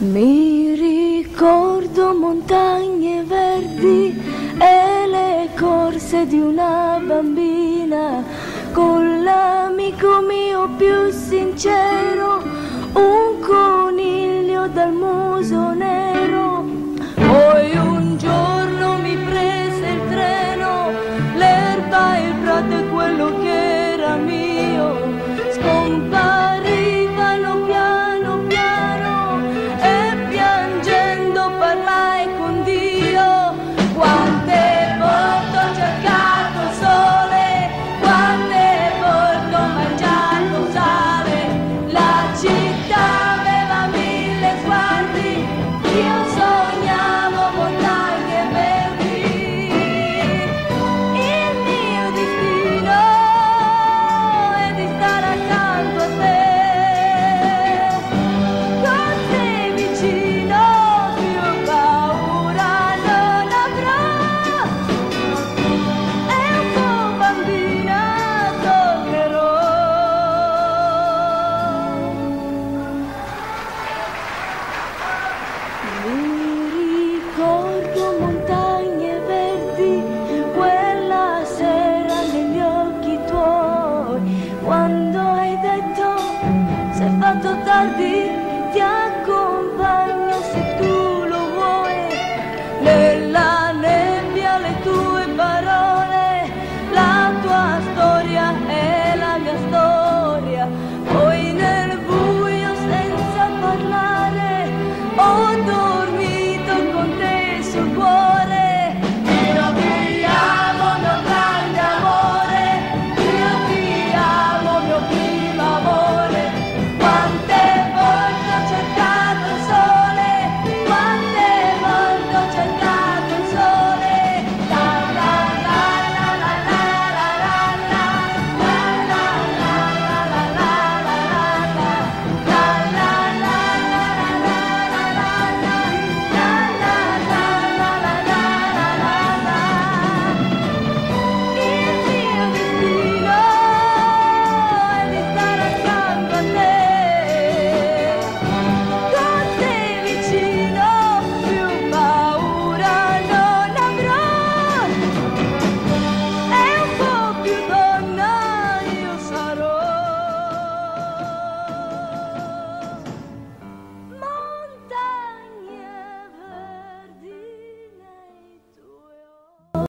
Mi ricordo montagne verdi e le corse di una bambina con l'amico mio più sincero, un coniglio dal muso nero. Poi un giorno mi prese il treno, l'erba, il prato e quello che era mio scomparivano piano piano e piangendo parlai con Dio. Quante volte ho cercato il sole, quante volte ho mangiato sale, la città aveva mille sguardi, io sognavo montagne verdi. Il mio destino è di stare accanto a te, con te vicino più paura non avrò, e un po' bambina tornerò. Mi ricordo montagne verdi, quella sera negli occhi tuoi, quando hai detto: se è fatto tardi ti